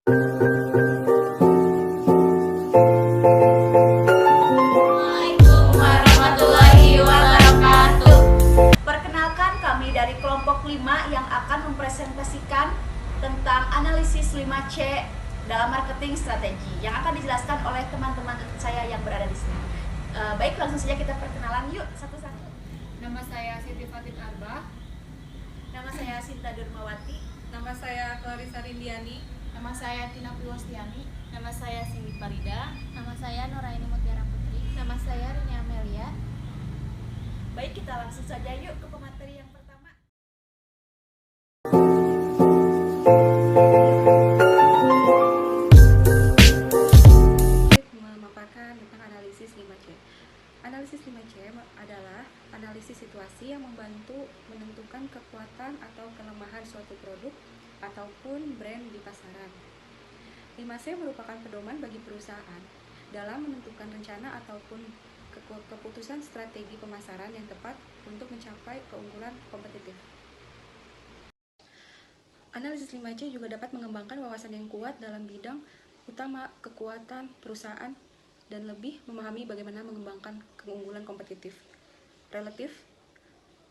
Assalamualaikum warahmatullahi wabarakatuh. Perkenalkan, kami dari kelompok 5 yang akan mempresentasikan tentang analisis 5C dalam marketing strategi yang akan dijelaskan oleh teman-teman saya yang berada di sini. Baik, langsung saja kita perkenalan yuk satu-satu. Nama saya Siti Fatin Arbah. Nama saya Sinta Durmawati. Nama saya Clarissa Rindiani. Nama saya Tina Priwastiani. Nama saya Cindy Farida. Nama saya Nuraini Mutiara Putri. Nama saya Rini Amelia. Baik, kita langsung saja yuk ke pemateri yang pertama. Memaparkan tentang analisis 5C. Analisis 5C adalah analisis situasi yang membantu menentukan kekuatan atau kelemahan suatu produk ataupun brand di pasaran. 5C merupakan pedoman bagi perusahaan dalam menentukan rencana ataupun keputusan strategi pemasaran yang tepat untuk mencapai keunggulan kompetitif. Analisis 5C juga dapat mengembangkan wawasan yang kuat dalam bidang utama kekuatan perusahaan dan lebih memahami bagaimana mengembangkan keunggulan kompetitif relatif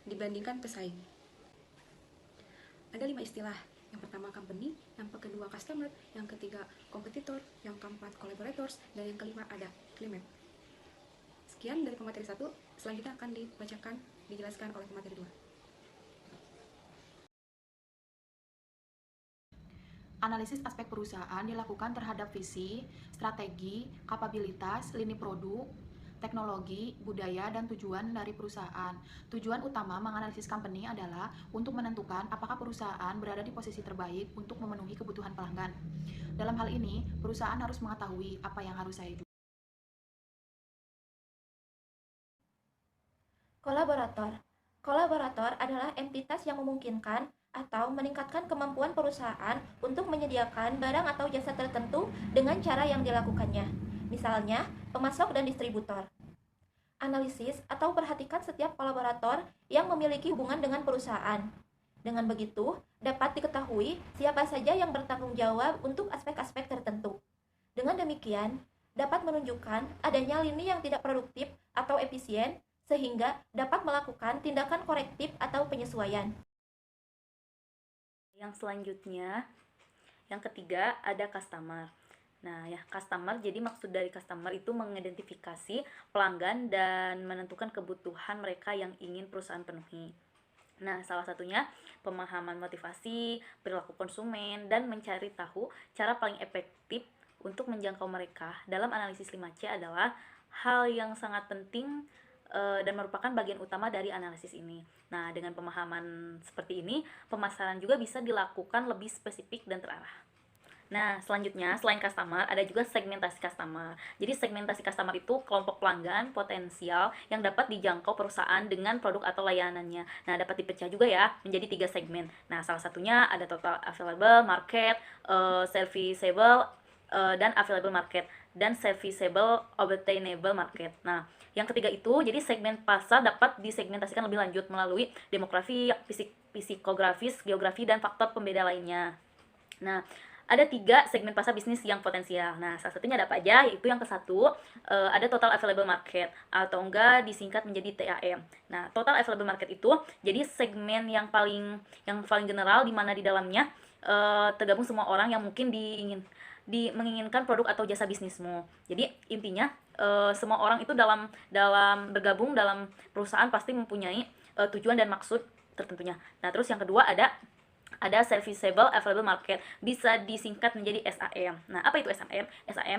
dibandingkan pesaing. Ada 5 istilah. Yang pertama company, yang kedua customer, yang ketiga kompetitor, yang keempat collaborators, dan yang kelima ada climate. Sekian dari pemateri 1, selanjutnya akan dijelaskan oleh pemateri 2. Analisis aspek perusahaan dilakukan terhadap visi, strategi, kapabilitas, lini produk, teknologi, budaya, dan tujuan dari perusahaan. Tujuan utama menganalisis company adalah untuk menentukan apakah perusahaan berada di posisi terbaik untuk memenuhi kebutuhan pelanggan. Dalam hal ini, perusahaan harus mengetahui apa yang harus saya jual. Kolaborator adalah entitas yang memungkinkan atau meningkatkan kemampuan perusahaan untuk menyediakan barang atau jasa tertentu dengan cara yang dilakukannya. Misalnya, pemasok dan distributor. Analisis atau perhatikan setiap kolaborator yang memiliki hubungan dengan perusahaan. Dengan begitu, dapat diketahui siapa saja yang bertanggung jawab untuk aspek-aspek tertentu. Dengan demikian, dapat menunjukkan adanya lini yang tidak produktif atau efisien, sehingga dapat melakukan tindakan korektif atau penyesuaian. Yang selanjutnya, yang ketiga ada customer. Nah, ya customer, jadi maksud dari customer itu mengidentifikasi pelanggan dan menentukan kebutuhan mereka yang ingin perusahaan penuhi. Nah, salah satunya pemahaman motivasi, perilaku konsumen, dan mencari tahu cara paling efektif untuk menjangkau mereka. Dalam analisis 5C adalah hal yang sangat penting dan merupakan bagian utama dari analisis ini. Nah, dengan pemahaman seperti ini, pemasaran juga bisa dilakukan lebih spesifik dan terarah. Nah, selanjutnya, selain customer, ada juga segmentasi customer. Jadi, segmentasi customer itu kelompok pelanggan potensial yang dapat dijangkau perusahaan dengan produk atau layanannya. Nah, dapat dipecah juga ya, menjadi 3 segmen. Nah, salah satunya ada total available market, serviceable, dan available market, dan serviceable obtainable market. Nah, yang ketiga itu, jadi segmen pasar dapat disegmentasikan lebih lanjut melalui demografi, psikografis, geografi, dan faktor pembeda lainnya. Nah, ada 3 segmen pasar bisnis yang potensial. Nah, salah satunya ada apa aja? Yaitu yang ke-1, ada total available market, atau enggak disingkat menjadi TAM. Nah, total available market itu jadi segmen yang paling general, di mana di dalamnya tergabung semua orang yang mungkin menginginkan produk atau jasa bisnismu. Jadi intinya semua orang itu dalam bergabung dalam perusahaan pasti mempunyai tujuan dan maksud tertentunya. Nah, terus yang kedua ada serviceable available market, bisa disingkat menjadi SAM. Nah, apa itu SAM?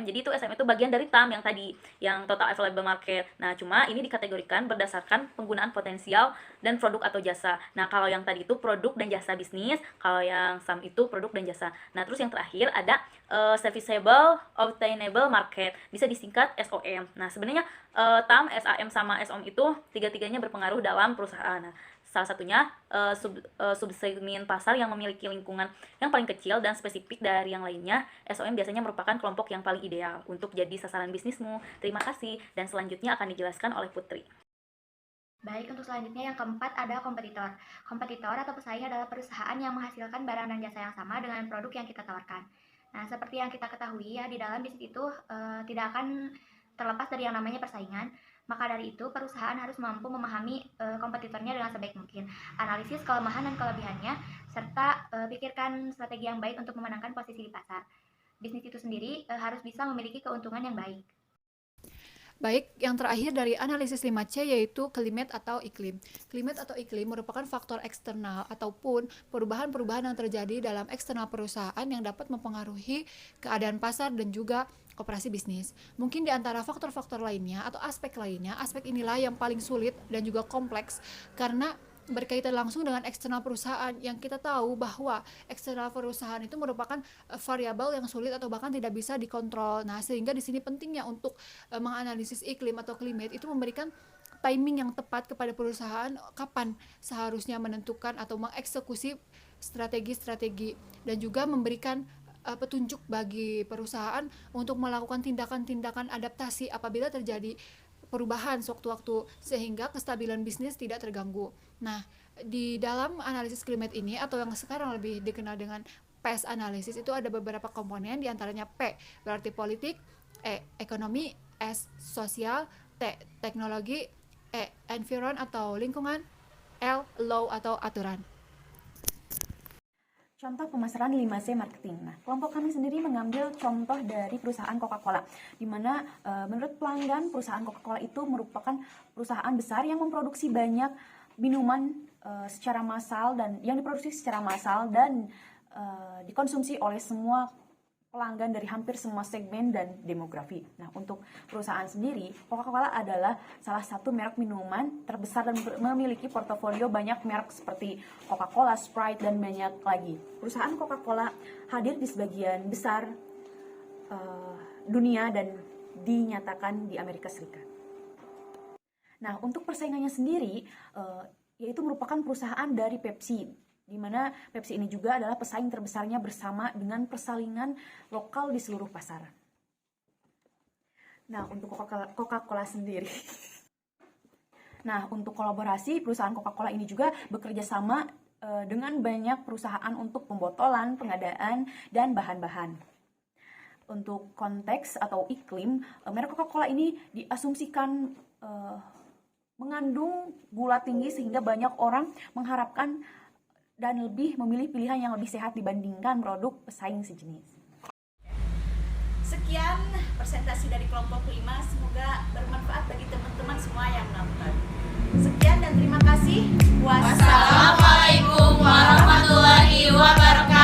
Jadi itu SAM itu bagian dari TAM yang tadi, yang total available market. Nah, cuma ini dikategorikan berdasarkan penggunaan potensial dan produk atau jasa. Nah, kalau yang tadi itu produk dan jasa bisnis, kalau yang SAM itu produk dan jasa. Nah, terus yang terakhir ada serviceable obtainable market, bisa disingkat SOM. Nah, sebenarnya TAM, SAM sama SOM itu tiga-tiganya berpengaruh dalam perusahaan. Nah, salah satunya subsegmen pasar yang memiliki lingkungan yang paling kecil dan spesifik dari yang lainnya. SOM biasanya merupakan kelompok yang paling ideal untuk jadi sasaran bisnismu. Terima kasih, dan selanjutnya akan dijelaskan oleh Putri. Baik, untuk selanjutnya yang keempat ada kompetitor. Kompetitor atau pesaing adalah perusahaan yang menghasilkan barang dan jasa yang sama dengan produk yang kita tawarkan. Nah, seperti yang kita ketahui ya, di dalam bisnis itu tidak akan terlepas dari yang namanya persaingan. Maka dari itu, perusahaan harus mampu memahami kompetitornya dengan sebaik mungkin. Analisis kelemahan dan kelebihannya, serta pikirkan strategi yang baik untuk memenangkan posisi di pasar. Bisnis itu sendiri harus bisa memiliki keuntungan yang baik. Baik, yang terakhir dari analisis 5C yaitu climate atau iklim. Climate atau iklim merupakan faktor eksternal ataupun perubahan-perubahan yang terjadi dalam eksternal perusahaan yang dapat mempengaruhi keadaan pasar dan juga operasi bisnis. Mungkin di antara faktor-faktor lainnya atau aspek lainnya, aspek inilah yang paling sulit dan juga kompleks karena berkaitan langsung dengan eksternal perusahaan yang kita tahu bahwa eksternal perusahaan itu merupakan variabel yang sulit atau bahkan tidak bisa dikontrol. Nah, sehingga di sini pentingnya untuk menganalisis iklim atau climate itu memberikan timing yang tepat kepada perusahaan kapan seharusnya menentukan atau mengeksekusi strategi-strategi dan juga memberikan petunjuk bagi perusahaan untuk melakukan tindakan-tindakan adaptasi apabila terjadi perubahan sewaktu-waktu sehingga kestabilan bisnis tidak terganggu. Nah, di dalam analisis climate ini atau yang sekarang lebih dikenal dengan PES analisis itu ada beberapa komponen, diantaranya P berarti politik, E ekonomi, S sosial, T teknologi, E environment atau lingkungan, L law atau aturan. Contoh pemasaran 5C marketing. Nah, kelompok kami sendiri mengambil contoh dari perusahaan Coca-Cola, di mana menurut pelanggan perusahaan Coca-Cola itu merupakan perusahaan besar yang memproduksi banyak minuman secara massal dan yang diproduksi secara massal dan dikonsumsi oleh semua pelanggan dari hampir semua segmen dan demografi. Nah, untuk perusahaan sendiri, Coca-Cola adalah salah satu merek minuman terbesar dan memiliki portofolio banyak merek seperti Coca-Cola, Sprite, dan banyak lagi. Perusahaan Coca-Cola hadir di sebagian besar dunia dan dinyatakan di Amerika Serikat. Nah, untuk persaingannya sendiri, yaitu merupakan perusahaan dari Pepsi, di mana Pepsi ini juga adalah pesaing terbesarnya bersama dengan persaingan lokal di seluruh pasar. Nah, untuk Coca-Cola sendiri. Nah, untuk kolaborasi, perusahaan Coca-Cola ini juga bekerja sama dengan banyak perusahaan untuk pembotolan, pengadaan, dan bahan-bahan. Untuk konteks atau iklim, merek Coca-Cola ini diasumsikan mengandung gula tinggi sehingga banyak orang mengharapkan dan lebih memilih pilihan yang lebih sehat dibandingkan produk pesaing sejenis. Sekian presentasi dari kelompok 5, semoga bermanfaat bagi teman-teman semua yang nonton. Sekian dan terima kasih. Wassalamualaikum warahmatullahi wabarakatuh.